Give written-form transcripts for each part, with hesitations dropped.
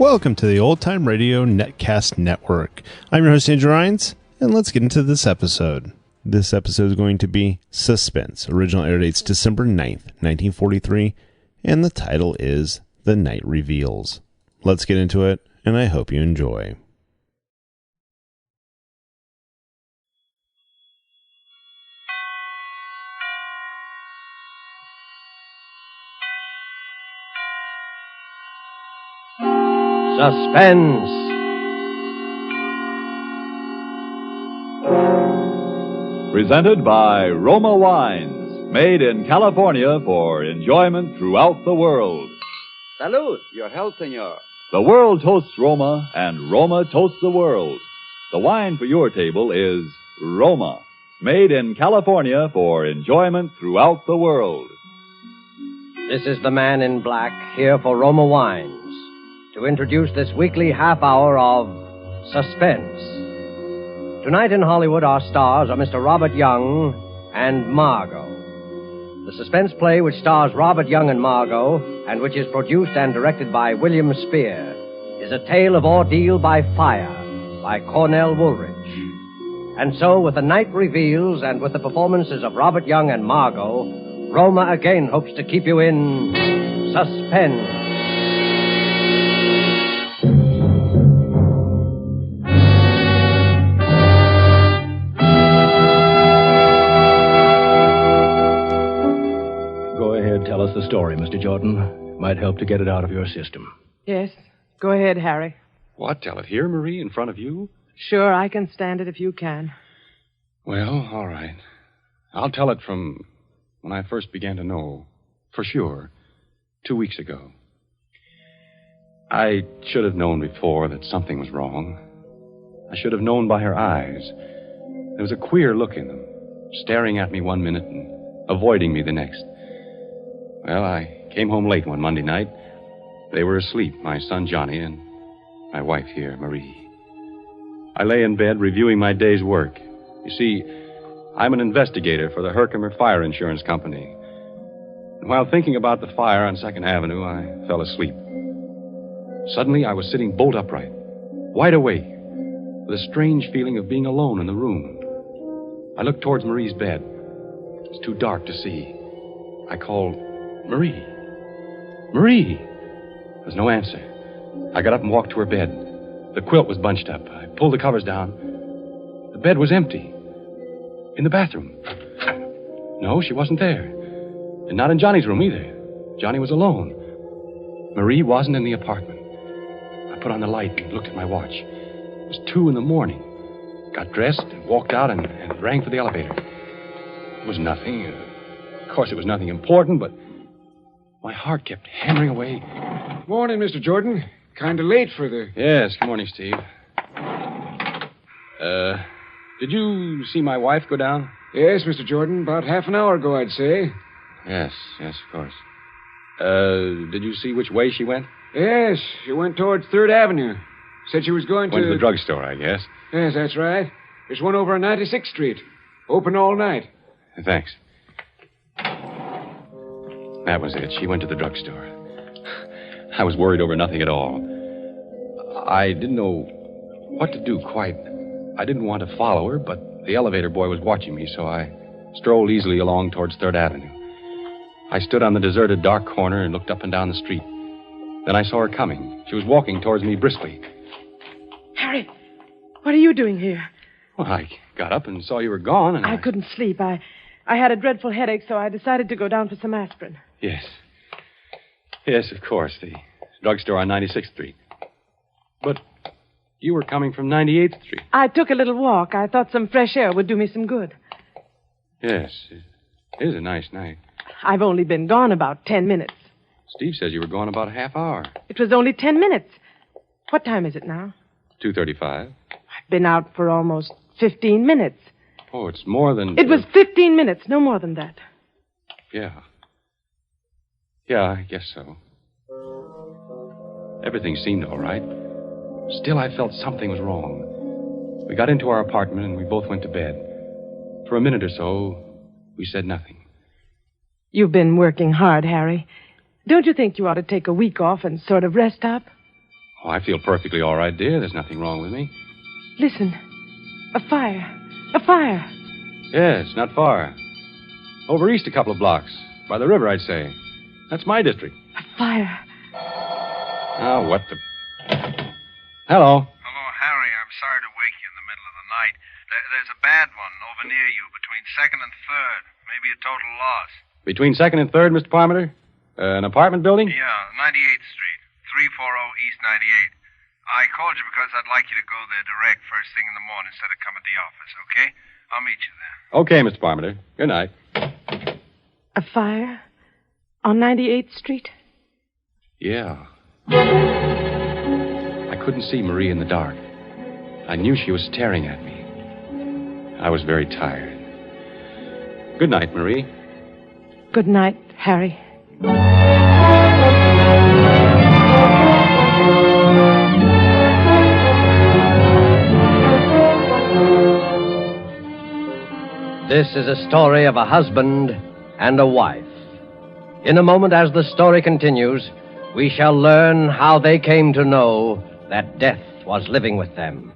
Welcome to the Old Time Radio Netcast Network. I'm your host, Andrew Rhynes, and let's get into this episode. This episode is going to be Suspense. Original air date's December 9th, 1943, and the title is The Night Reveals. Let's get into it, and I hope you enjoy. Suspense. Presented by Roma Wines, made in California for enjoyment throughout the world. Salud, your health, senor. The world toasts Roma, and Roma toasts the world. The wine for your table is Roma, made in California for enjoyment throughout the world. This is the man in black here for Roma Wines to introduce this weekly half hour of Suspense. Tonight in Hollywood, our stars are Mr. Robert Young and Margo. The suspense play which stars Robert Young and Margo, and which is produced and directed by William Spier, is A Tale of Ordeal by Fire by Cornell Woolrich. And so, with The Night Reveals and with the performances of Robert Young and Margo, Roma again hopes to keep you in suspense. Tell us the story, Mr. Jordan. Might help to get it out of your system. Yes. Go ahead, Harry. What? Tell it here, Marie, in front of you? Sure, I can stand it if you can. Well, all right. I'll tell it from when I first began to know, for sure, 2 weeks ago. I should have known before that something was wrong. I should have known by her eyes. There was a queer look in them, staring at me one minute and avoiding me the next. Well, I came home late one Monday night. They were asleep, my son Johnny and my wife here, Marie. I lay in bed reviewing my day's work. You see, I'm an investigator for the Herkimer Fire Insurance Company. And while thinking about the fire on 2nd Avenue, I fell asleep. Suddenly, I was sitting bolt upright, wide awake, with a strange feeling of being alone in the room. I looked towards Marie's bed. It was too dark to see. I called, Marie. Marie! There was no answer. I got up and walked to her bed. The quilt was bunched up. I pulled the covers down. The bed was empty. In the bathroom. No, she wasn't there. And not in Johnny's room either. Johnny was alone. Marie wasn't in the apartment. I put on the light and looked at my watch. It was 2 a.m. Got dressed and walked out and rang for the elevator. It was nothing. Of course, it was nothing important, but my heart kept hammering away. Morning, Mr. Jordan. Kind of late for the... Yes, good morning, Steve. Did you see my wife go down? Yes, Mr. Jordan. About half an hour ago, I'd say. Yes, of course. Did you see which way she went? Yes, she went towards 3rd Avenue. Said she was going Went to the drugstore, I guess. Yes, that's right. There's one over on 96th Street. Open all night. Thanks. That was it. She went to the drugstore. I was worried over nothing at all. I didn't know what to do quite. I didn't want to follow her, but the elevator boy was watching me, so I strolled easily along towards 3rd Avenue. I stood on the deserted dark corner and looked up and down the street. Then I saw her coming. She was walking towards me briskly. Harry, what are you doing here? Well, I got up and saw you were gone, and I couldn't sleep. I had a dreadful headache, so I decided to go down for some aspirin. Yes. Yes, of course. The drugstore on 96th Street. But you were coming from 98th Street. I took a little walk. I thought some fresh air would do me some good. Yes. It is a nice night. I've only been gone about 10 minutes. Steve says you were gone about a half hour. It was only 10 minutes. What time is it now? 2:35. I've been out for almost 15 minutes. Oh, it's more than... It was 15 minutes, no more than that. Yeah. Yeah, I guess so. Everything seemed all right. Still, I felt something was wrong. We got into our apartment and we both went to bed. For a minute or so, we said nothing. You've been working hard, Harry. Don't you think you ought to take a week off and sort of rest up? Oh, I feel perfectly all right, dear. There's nothing wrong with me. Listen. A fire. A fire. Yes, not far. Over east a couple of blocks. By the river, I'd say. That's my district. A fire. Oh, what the... Hello. Hello, Harry. I'm sorry to wake you in the middle of the night. There's a bad one over near you between 2nd and 3rd. Maybe a total loss. Between 2nd and 3rd, Mr. Parmenter? An apartment building? Yeah, 98th Street, 340 East 98. I called you because I'd like you to go there direct first thing in the morning instead of come at the office, okay? I'll meet you there. Okay, Mr. Parmenter. Good night. A fire? On 98th Street? Yeah. I couldn't see Marie in the dark. I knew she was staring at me. I was very tired. Good night, Marie. Good night, Harry. This is a story of a husband and a wife. In a moment, as the story continues, we shall learn how they came to know that death was living with them.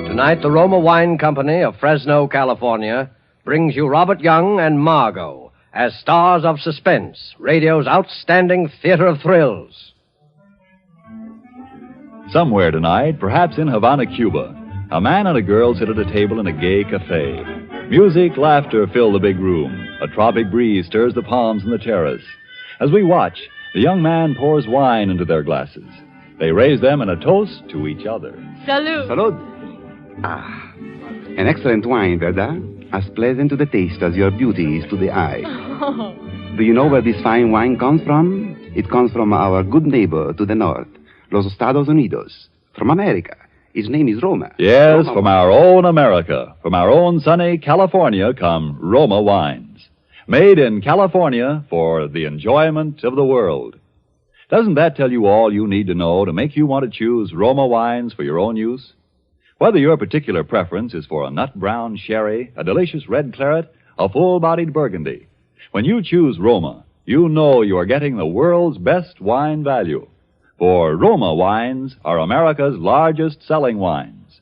Tonight, the Roma Wine Company of Fresno, California, brings you Robert Young and Margo as stars of Suspense, radio's outstanding theater of thrills. Somewhere tonight, perhaps in Havana, Cuba, a man and a girl sit at a table in a gay cafe. Music, laughter fill the big room. A tropic breeze stirs the palms in the terrace. As we watch, the young man pours wine into their glasses. They raise them in a toast to each other. Salud. Salud. Ah, an excellent wine, Verda. As pleasant to the taste as your beauty is to the eye. Oh. Do you know where this fine wine comes from? It comes from our good neighbor to the north, Los Estados Unidos, from America. His name is Roma. Yes, Roma. from our own America, from our own sunny California come Roma wines. Made in California for the enjoyment of the world. Doesn't that tell you all you need to know to make you want to choose Roma wines for your own use? Whether your particular preference is for a nut brown sherry, a delicious red claret, a full-bodied burgundy, when you choose Roma, you know you are getting the world's best wine value. For Roma wines are America's largest selling wines.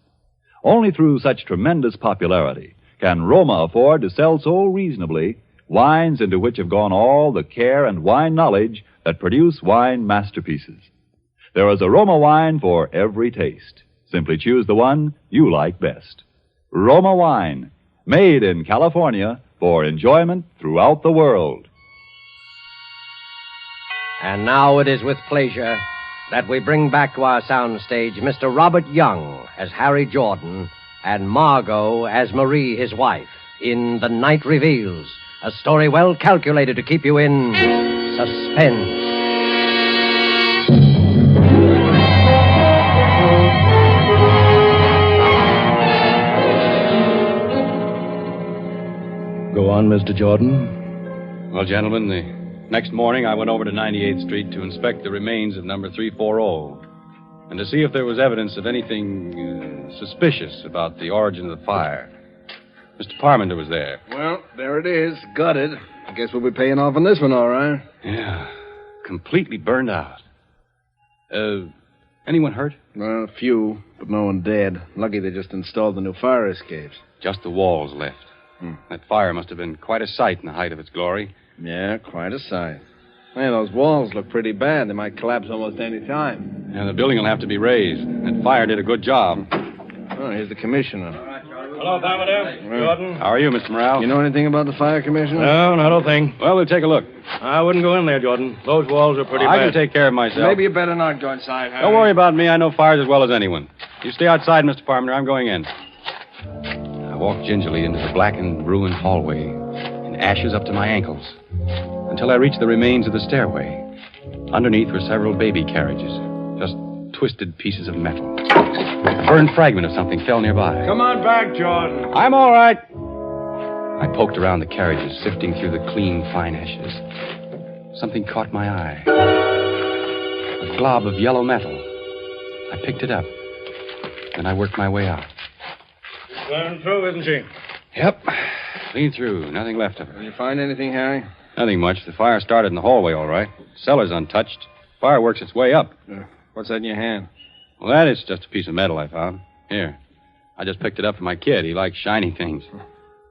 Only through such tremendous popularity can Roma afford to sell so reasonably wines into which have gone all the care and wine knowledge that produce wine masterpieces. There is a Roma wine for every taste. Simply choose the one you like best. Roma wine, made in California for enjoyment throughout the world. And now it is with pleasure that we bring back to our soundstage Mr. Robert Young as Harry Jordan and Margo as Marie, his wife, in The Night Reveals, a story well calculated to keep you in suspense. Go on, Mr. Jordan. Well, gentlemen, the next morning I went over to 98th Street to inspect the remains of number 340 and to see if there was evidence of anything suspicious about the origin of the fire. Mr. Parmenter was there. Well, there it is. Gutted. I guess we'll be paying off on this one, all right. Yeah, completely burned out. Anyone hurt? Well, a few, but no one dead. Lucky they just installed the new fire escapes. Just the walls left. That fire must have been quite a sight in the height of its glory. Yeah, quite a sight. Hey, those walls look pretty bad. They might collapse almost any time. Yeah, the building will have to be raised. That fire did a good job. Oh, here's the commissioner. Hello, Parmenter. Jordan. How are you, Mr. Morale? You know anything about the fire, Commissioner? No, not a thing. Well, we'll take a look. I wouldn't go in there, Jordan. Those walls are pretty I bad. can take care of myself. Maybe you better not go inside, Harry. Don't worry about me. I know fires as well as anyone. You stay outside, Mr. Parmenter. I'm going in. I walked gingerly into the blackened, ruined hallway, in ashes up to my ankles, until I reached the remains of the stairway. Underneath were several baby carriages, just twisted pieces of metal. A burned fragment of something fell nearby. Come on back, Jordan. I'm all right. I poked around the carriages, sifting through the clean, fine ashes. Something caught my eye. A glob of yellow metal. I picked it up. Then I worked my way out. Going through, isn't she? Yep. Clean through. Nothing left of her. Did you find anything, Harry? Nothing much. The fire started in the hallway, all right. Cellar's untouched. Fire works its way up. What's that in your hand? Well, that is just a piece of metal I found. Here. I just picked it up for my kid. He likes shiny things.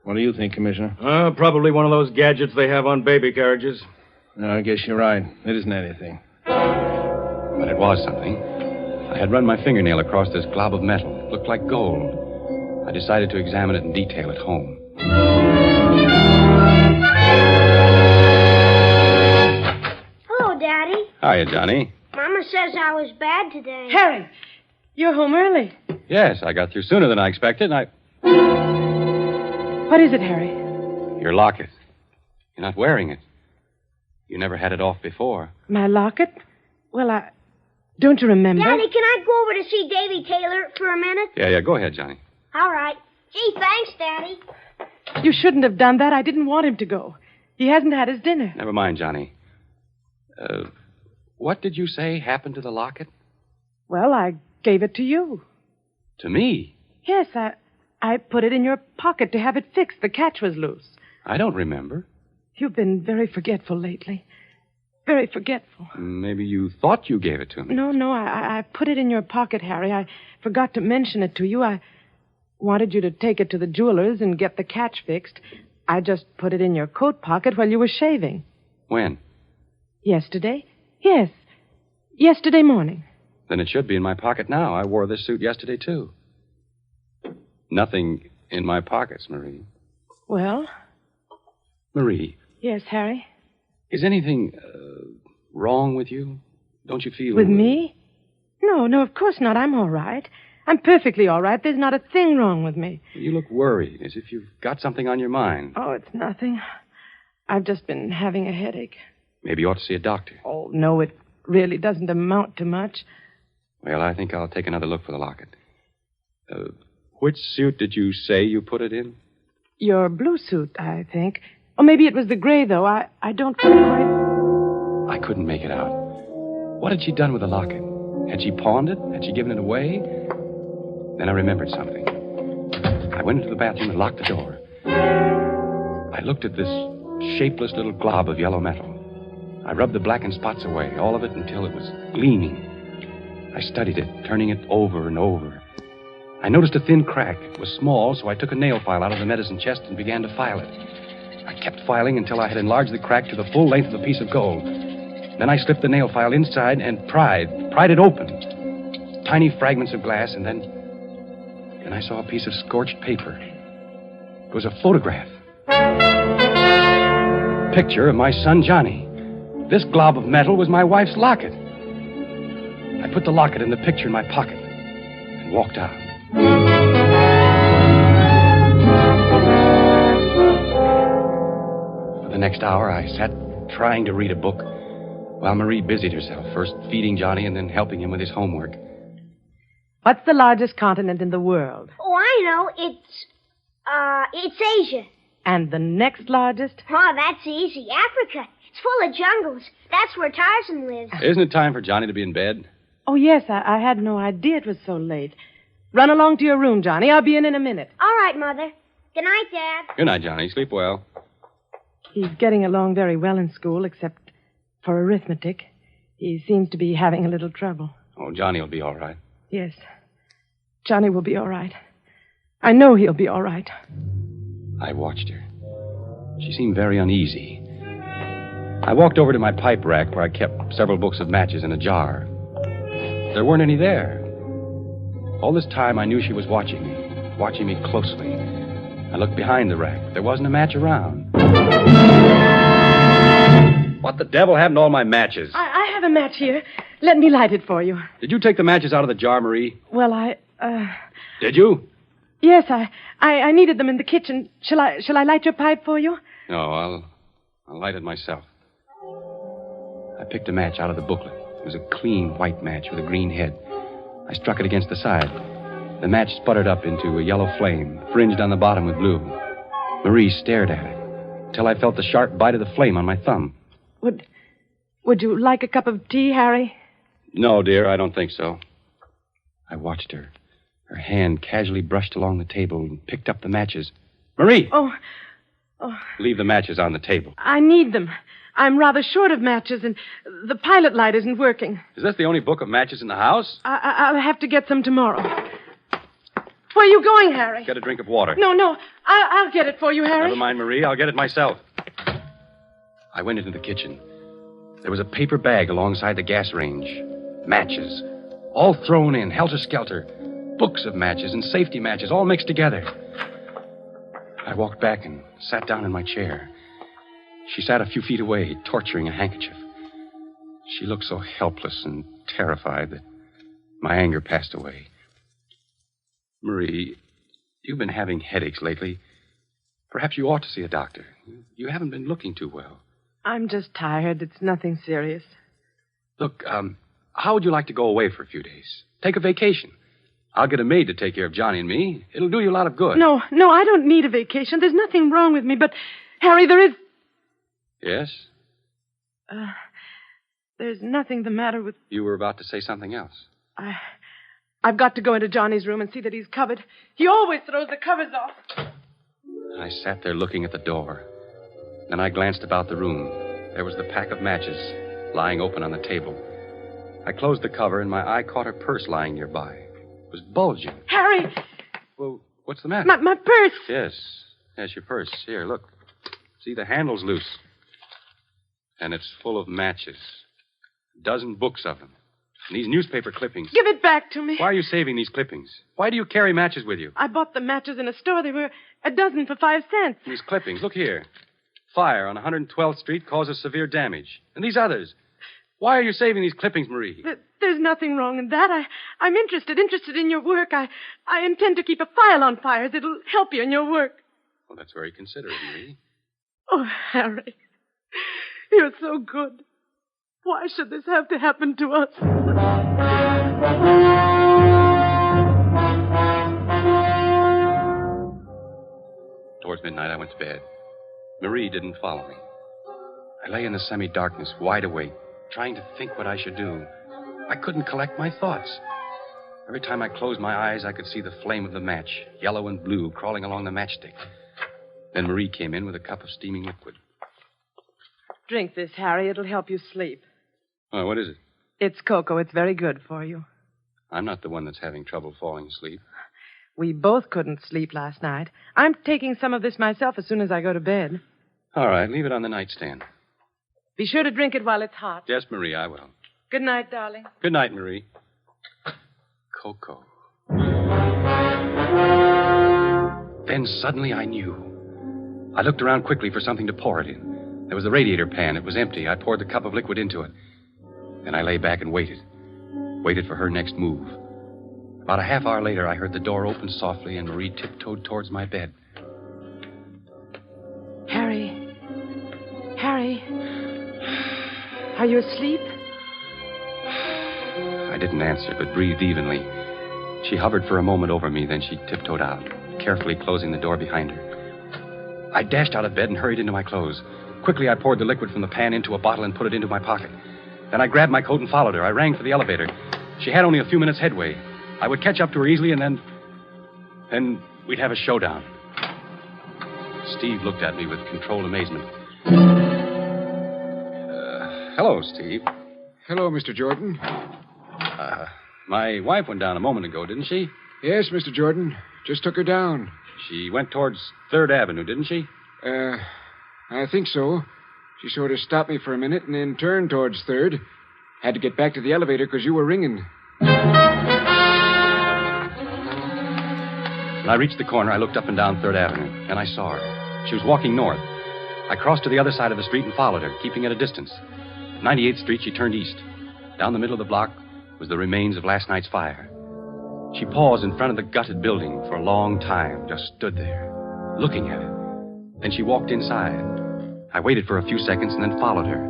What do you think, Commissioner? Probably one of those gadgets they have on baby carriages. No, I guess you're right. It isn't anything. But it was something. I had run my fingernail across this glob of metal. It looked like gold. I decided to examine it in detail at home. Hello, Daddy. Hiya, Johnny. Mama says I was bad today. Harry, you're home early. Yes, I got through sooner than I expected, and What is it, Harry? Your locket. You're not wearing it. You never had it off before. My locket? Well, don't you remember? Daddy, can I go over to see Davy Taylor for a minute? Yeah, go ahead, Johnny. All right. Gee, thanks, Daddy. You shouldn't have done that. I didn't want him to go. He hasn't had his dinner. Never mind, Johnny. What did you say happened to the locket? Well, I gave it to you. To me? Yes, I put it in your pocket to have it fixed. The catch was loose. I don't remember. You've been very forgetful lately. Very forgetful. Maybe you thought you gave it to me. No, I put it in your pocket, Harry. I forgot to mention it to you. I wanted you to take it to the jeweler's and get the catch fixed. I just put it in your coat pocket while you were shaving. When? Yesterday? Yes. Yesterday morning. Then it should be in my pocket now. I wore this suit yesterday, too. Nothing in my pockets, Marie. Well? Marie. Yes, Harry? Is anything wrong with you? Don't you feel... With me? No, of course not. I'm all right. I'm perfectly all right. There's not a thing wrong with me. You look worried, as if you've got something on your mind. Oh, it's nothing. I've just been having a headache. Maybe you ought to see a doctor. Oh, no, it really doesn't amount to much. Well, I think I'll take another look for the locket. Which suit did you say you put it in? Your blue suit, I think. Or maybe it was the gray, though. I don't quite... I couldn't make it out. What had she done with the locket? Had she pawned it? Had she given it away? Then I remembered something. I went into the bathroom and locked the door. I looked at this shapeless little glob of yellow metal. I rubbed the blackened spots away, all of it until it was gleaming. I studied it, turning it over and over. I noticed a thin crack. It was small, so I took a nail file out of the medicine chest and began to file it. I kept filing until I had enlarged the crack to the full length of the piece of gold. Then I slipped the nail file inside and pried it open. Tiny fragments of glass, and then I saw a piece of scorched paper. It was a photograph. Picture of my son, Johnny. This glob of metal was my wife's locket. I put the locket and the picture in my pocket and walked out. For the next hour, I sat trying to read a book while Marie busied herself, first feeding Johnny and then helping him with his homework. What's the largest continent in the world? Oh, I know. It's Asia. And the next largest? Oh, that's easy. Africa. It's full of jungles. That's where Tarzan lives. Isn't it time for Johnny to be in bed? Oh, yes, I had no idea it was so late. Run along to your room, Johnny. I'll be in a minute. All right, Mother. Good night, Dad. Good night, Johnny. Sleep well. He's getting along very well in school, except for arithmetic. He seems to be having a little trouble. Oh, Johnny will be all right. Yes. Johnny will be all right. I know he'll be all right. I watched her. She seemed very uneasy. I walked over to my pipe rack where I kept several books of matches in a jar. There weren't any there. All this time, I knew she was watching me closely. I looked behind the rack. There wasn't a match around. What the devil happened to all my matches? I have a match here. Let me light it for you. Did you take the matches out of the jar, Marie? Well, Did you? Yes, I needed them in the kitchen. Shall I light your pipe for you? No, I'll light it myself. I picked a match out of the booklet. It was a clean white match with a green head. I struck it against the side. The match sputtered up into a yellow flame, fringed on the bottom with blue. Marie stared at it until I felt the sharp bite of the flame on my thumb. Would you like a cup of tea, Harry? No, dear, I don't think so. I watched her. Her hand casually brushed along the table and picked up the matches. Marie! Oh, Oh. Leave the matches on the table. I need them. I'm rather short of matches, and the pilot light isn't working. Is this the only book of matches in the house? I'll have to get some tomorrow. Where are you going, Harry? Get a drink of water. No. I'll get it for you, Harry. Never mind, Marie. I'll get it myself. I went into the kitchen. There was a paper bag alongside the gas range. Matches. All thrown in, helter-skelter. Books of matches and safety matches, all mixed together. I walked back and sat down in my chair. She sat a few feet away, torturing a handkerchief. She looked so helpless and terrified that my anger passed away. Marie, you've been having headaches lately. Perhaps you ought to see a doctor. You haven't been looking too well. I'm just tired. It's nothing serious. Look, how would you like to go away for a few days? Take a vacation. I'll get a maid to take care of Johnny and me. It'll do you a lot of good. No, I don't need a vacation. There's nothing wrong with me, but, Harry, there is... Yes? There's nothing the matter with... You were about to say something else. I've got to go into Johnny's room and see that he's covered. He always throws the covers off. I sat there looking at the door. Then I glanced about the room. There was the pack of matches lying open on the table. I closed the cover, and my eye caught her purse lying nearby. It was bulging. Harry! Well, what's the matter? My purse! Yes, your purse. Here, look. See, the handle's loose. And it's full of matches. A dozen books of them. And these newspaper clippings. Give it back to me. Why are you saving these clippings? Why do you carry matches with you? I bought the matches in a store. They were a dozen for 5 cents. And these clippings, look here. Fire on 112th Street causes severe damage. And these others. Why are you saving these clippings, Marie? There's nothing wrong in that. I'm interested in your work. I intend to keep a file on fires. It'll help you in your work. Well, that's very considerate, Marie. Oh, Harry. You're so good. Why should this have to happen to us? Towards midnight, I went to bed. Marie didn't follow me. I lay in the semi-darkness, wide awake, trying to think what I should do. I couldn't collect my thoughts. Every time I closed my eyes, I could see the flame of the match, yellow and blue, crawling along the matchstick. Then Marie came in with a cup of steaming liquid. Drink this, Harry. It'll help you sleep. Oh, what is it? It's cocoa. It's very good for you. I'm not the one that's having trouble falling asleep. We both couldn't sleep last night. I'm taking some of this myself as soon as I go to bed. All right, leave it on the nightstand. Be sure to drink it while it's hot. Yes, Marie, I will. Good night, darling. Good night, Marie. Cocoa. Then suddenly I knew. I looked around quickly for something to pour it in. There was the radiator pan. It was empty. I poured the cup of liquid into it. Then I lay back and waited. Waited for her next move. About a half hour later, I heard the door open softly and Marie tiptoed towards my bed. Harry. Harry. Are you asleep? I didn't answer, but breathed evenly. She hovered for a moment over me, then she tiptoed out, carefully closing the door behind her. I dashed out of bed and hurried into my clothes. Quickly, I poured the liquid from the pan into a bottle and put it into my pocket. Then I grabbed my coat and followed her. I rang for the elevator. She had only a few minutes headway. I would catch up to her easily, and then we'd have a showdown. Steve looked at me with controlled amazement. Hello, Steve. Hello, Mr. Jordan. My wife went down a moment ago, didn't she? Yes, Mr. Jordan. Just took her down. She went towards 3rd Avenue, didn't she? I think so. She sort of stopped me for a minute and then turned towards 3rd. Had to get back to the elevator because you were ringing. When I reached the corner, I looked up and down 3rd Avenue, and I saw her. She was walking north. I crossed to the other side of the street and followed her, keeping at a distance. At 98th Street, she turned east. Down the middle of the block was the remains of last night's fire. She paused in front of the gutted building for a long time, just stood there, looking at it. Then she walked inside. I waited for a few seconds and then followed her.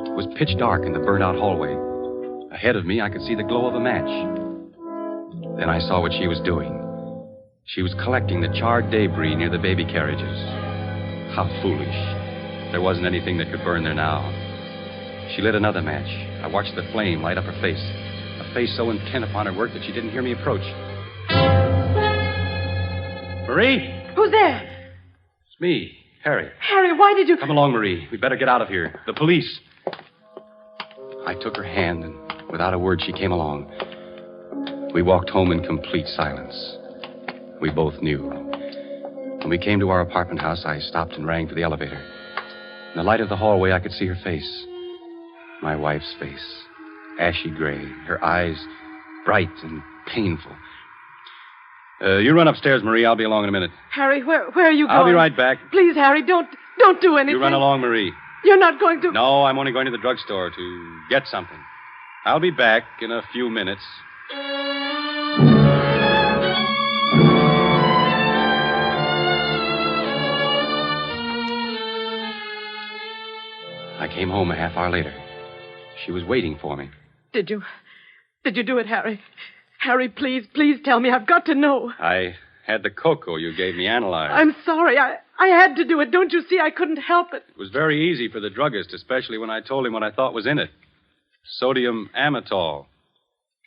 It was pitch dark in the burnt-out hallway. Ahead of me, I could see the glow of a match. Then I saw what she was doing. She was collecting the charred debris near the baby carriages. How foolish. There wasn't anything that could burn there now. She lit another match. I watched the flame light up her face. A face so intent upon her work that she didn't hear me approach. Marie? Who's there? It's me, Harry. Harry, why did you... Come along, Marie. We'd better get out of here. The police. I took her hand, and without a word, she came along. We walked home in complete silence. We both knew. When we came to our apartment house, I stopped and rang for the elevator. In the light of the hallway, I could see her face. My wife's face. Ashy gray. Her eyes bright and painful. You run upstairs, Marie. I'll be along in a minute. Harry, where are you going? I'll be right back. Please, Harry, don't do anything. You run along, Marie. You're not going to... No, I'm only going to the drugstore to get something. I'll be back in a few minutes. I came home a half hour later. She was waiting for me. Did you do it, Harry? Harry, please tell me. I've got to know. I had the cocoa you gave me analyzed. I'm sorry. I had to do it. Don't you see? I couldn't help it. It was very easy for the druggist, especially when I told him what I thought was in it. Sodium amytal.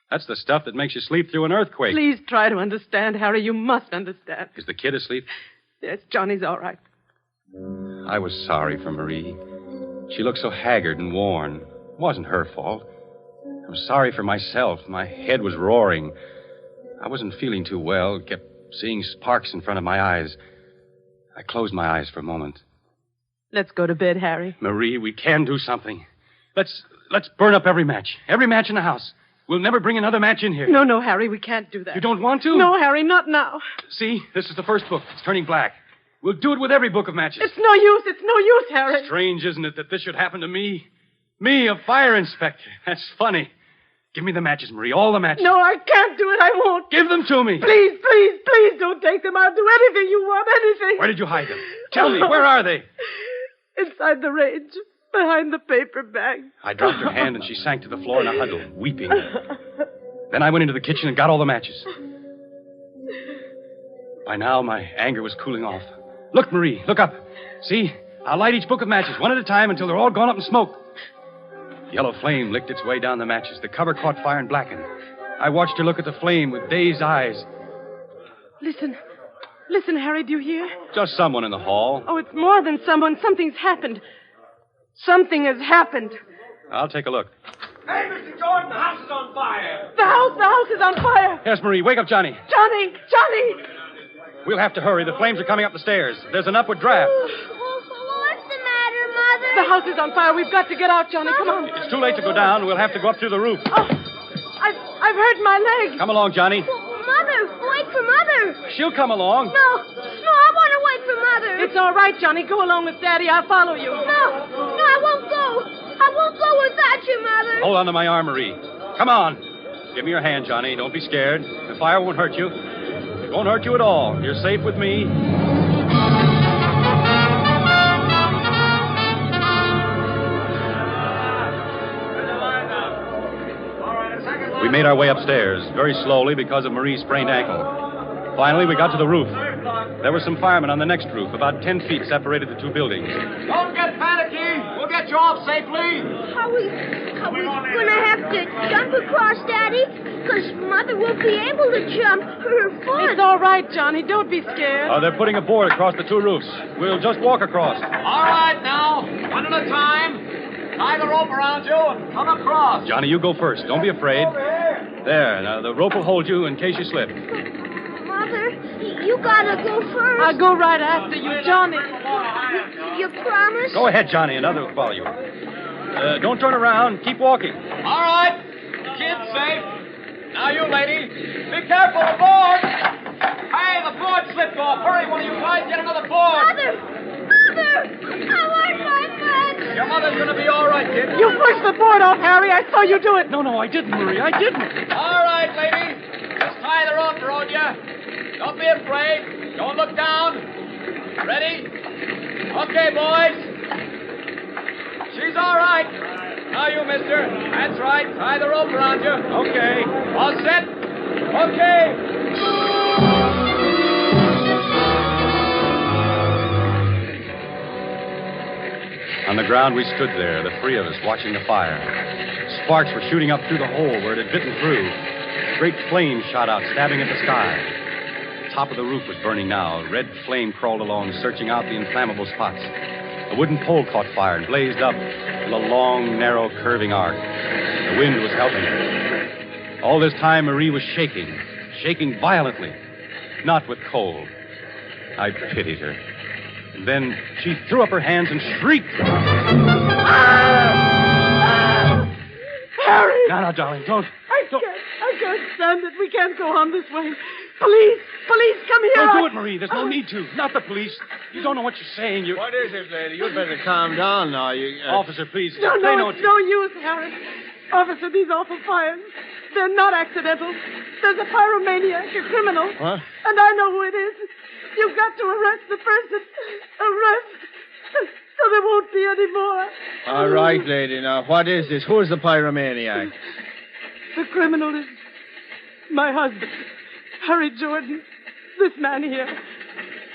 That's the stuff that makes you sleep through an earthquake. Please try to understand, Harry. You must understand. Is the kid asleep? Yes, Johnny's all right. I was sorry for Marie. She looked so haggard and worn. It wasn't her fault. I was sorry for myself. My head was roaring. I wasn't feeling too well. Kept seeing sparks in front of my eyes. I closed my eyes for a moment. Let's go to bed, Harry. Marie, we can do something. Let's burn up every match in the house. We'll never bring another match in here. No, Harry, we can't do that. You don't want to? No, Harry, not now. See, this is the first book. It's turning black. We'll do it with every book of matches. It's no use, Harry. Strange, isn't it, that this should happen to me? Me, a fire inspector. That's funny. Give me the matches, Marie, all the matches. No, I can't do it. I won't. Give them to me. Please don't take them. I'll do anything you want, anything. Where did you hide them? Tell me, where are they? Inside the range, behind the paper bag. I dropped her hand and she sank to the floor in a huddle, weeping. Then I went into the kitchen and got all the matches. By now, my anger was cooling off. Look, Marie, look up. See? I'll light each book of matches, one at a time, until they're all gone up in smoke. Yellow flame licked its way down the matches. The cover caught fire and blackened. I watched her look at the flame with dazed eyes. Listen, Harry, do you hear? Just someone in the hall. Oh, it's more than someone. Something's happened. Something has happened. I'll take a look. Hey, Mr. Jordan, the house is on fire. The house is on fire. Yes, Marie, wake up Johnny. Johnny! We'll have to hurry. The flames are coming up the stairs. There's an upward draft. What's the matter, Mother? The house is on fire. We've got to get out, Johnny. Come on. It's too late to go down. We'll have to go up through the roof. Oh, I've hurt my leg. Come along, Johnny. Mother, wait for Mother. She'll come along. No, I want to wait for Mother. It's all right, Johnny. Go along with Daddy. I'll follow you. No, I won't go. I won't go without you, Mother. Hold on to my arm, Marie. Come on. Give me your hand, Johnny. Don't be scared. The fire won't hurt you. It won't hurt you at all. You're safe with me. We made our way upstairs, very slowly because of Marie's sprained ankle. Finally, we got to the roof. There were some firemen on the next roof. About 10 feet separated the two buildings. Don't get panicky. We'll get you off safely. Are we going to have to jump across, Daddy? Because Mother won't be able to jump. Her foot. It's all right, Johnny. Don't be scared. They're putting a board across the two roofs. We'll just walk across. All right, now. One at a time. Tie the rope around you and come across. Johnny, you go first. Don't be afraid. There. Now, the rope will hold you in case you slip. Mother, you gotta go first. I'll go right after you, Johnny. You promise? Go ahead, Johnny. Another will follow you. Don't turn around. Keep walking. All right. Kid's safe. Now, you lady. Be careful, the board. Hey, the board slipped off. Hurry, one of you guys. Get another board. Mother! I want my friend. Your mother's going to be all right, kid. You pushed the board off, Harry. I saw you do it. No, I didn't, Marie. I didn't. All right, lady. Just tie the rope around you. Don't be afraid. Don't look down. Ready? Okay, boys. She's all right. Now you, mister. That's right. Tie the rope around you. Okay. All set? Okay. On the ground, we stood there, the three of us, watching the fire. Sparks were shooting up through the hole where it had bitten through. Great flames shot out, stabbing at the sky. top of the roof was burning now. A red flame crawled along, searching out the inflammable spots. A wooden pole caught fire and blazed up in a long, narrow, curving arc. The wind was helping her. All this time, Marie was shaking violently, not with cold. I pitied her. And then she threw up her hands and shrieked. Harry! No, darling, don't. I can't stand it. We can't go on this way. Police, come here. Don't do it, Marie. There's no need to. Not the police. You don't know what you're saying. What is it, lady? You'd better calm down now. Officer, please. No, it's no use, Harry. Officer, these awful fires, they're not accidental. There's a pyromaniac, a criminal. What? And I know who it is. You've got to arrest the person. Arrest. So there won't be any more. All right, lady. Now, what is this? Who's the pyromaniac? The criminal is my husband, Harry Jordan. This man here.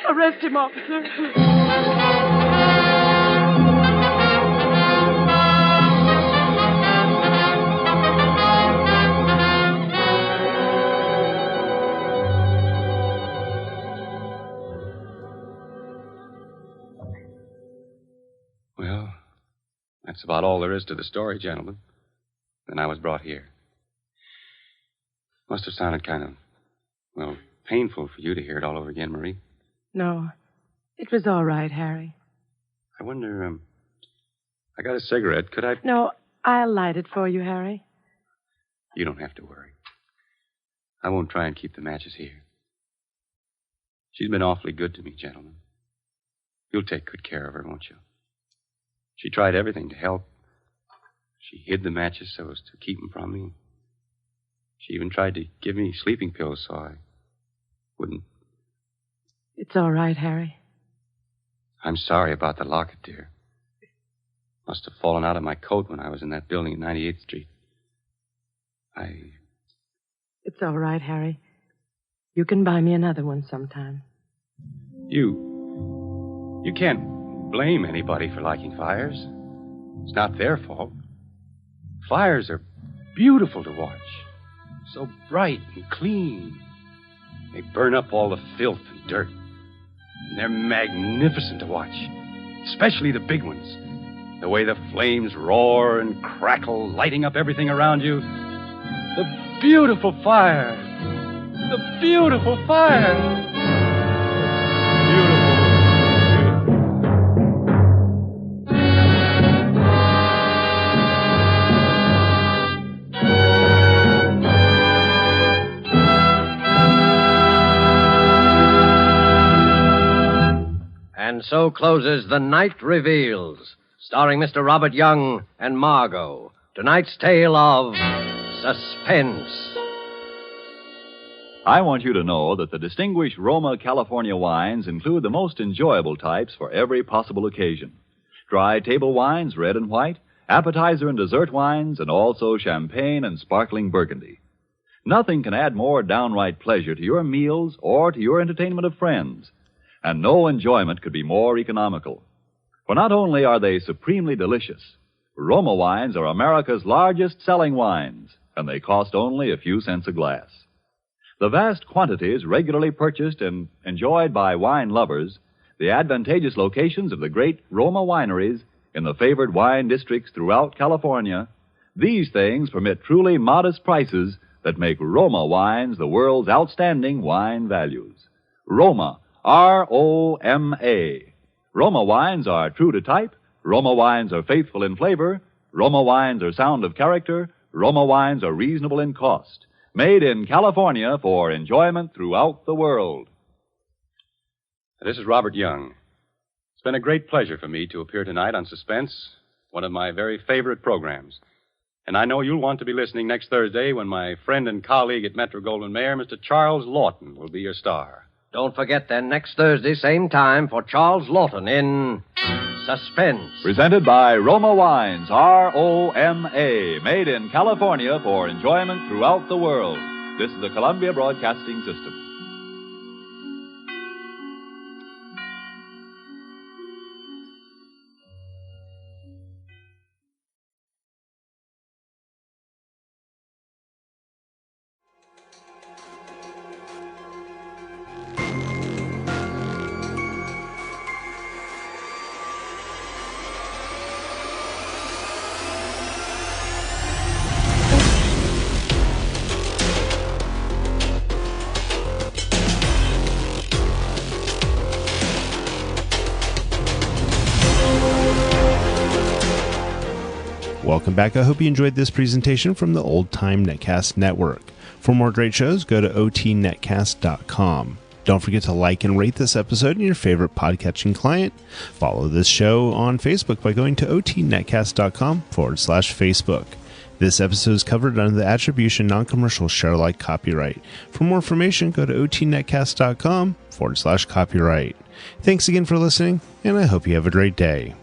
Arrest him, officer. Well, that's about all there is to the story, gentlemen. Then I was brought here. Must have sounded kind of, painful for you to hear it all over again, Marie. No, it was all right, Harry. I wonder, I got a cigarette. Could I? No, I'll light it for you, Harry. You don't have to worry. I won't try and keep the matches here. She's been awfully good to me, gentlemen. You'll take good care of her, won't you? She tried everything to help. She hid the matches so as to keep them from me. She even tried to give me sleeping pills so I wouldn't. It's all right, Harry. I'm sorry about the locket, dear. Must have fallen out of my coat when I was in that building at 98th Street. It's all right, Harry. You can buy me another one sometime. You can't blame anybody for liking fires. It's not their fault. Fires are beautiful to watch. So bright and clean. They burn up all the filth and dirt. And they're magnificent to watch. Especially the big ones. The way the flames roar and crackle, lighting up everything around you. The beautiful fire. The beautiful fire. And so closes The Night Reveals, starring Mr. Robert Young and Margo. Tonight's tale of suspense. I want you to know that the distinguished Roma California wines include the most enjoyable types for every possible occasion. Dry table wines, red and white, appetizer and dessert wines, and also champagne and sparkling Burgundy. Nothing can add more downright pleasure to your meals or to your entertainment of friends. And no enjoyment could be more economical. For not only are they supremely delicious, Roma wines are America's largest selling wines, and they cost only a few cents a glass. The vast quantities regularly purchased and enjoyed by wine lovers, the advantageous locations of the great Roma wineries in the favored wine districts throughout California, these things permit truly modest prices that make Roma wines the world's outstanding wine values. Roma, R-O-M-A. Roma wines are true to type. Roma wines are faithful in flavor. Roma wines are sound of character. Roma wines are reasonable in cost. Made in California for enjoyment throughout the world. This is Robert Young. It's been a great pleasure for me to appear tonight on Suspense, one of my very favorite programs. And I know you'll want to be listening next Thursday when my friend and colleague at Metro-Goldwyn-Mayer, Mr. Charles Lawton, will be your star. Don't forget then, next Thursday, same time, for Charles Lawton in Suspense. Presented by Roma Wines, R-O-M-A. Made in California for enjoyment throughout the world. This is the Columbia Broadcasting System. Welcome back. I hope you enjoyed this presentation from the Old Time Netcast Network. For more great shows, go to otnetcast.com. Don't forget to like and rate this episode in your favorite podcatching client. Follow this show on Facebook by going to otnetcast.com/Facebook. This episode is covered under the Attribution Non-Commercial ShareAlike copyright. For more information, go to otnetcast.com/copyright. Thanks again for listening, and I hope you have a great day.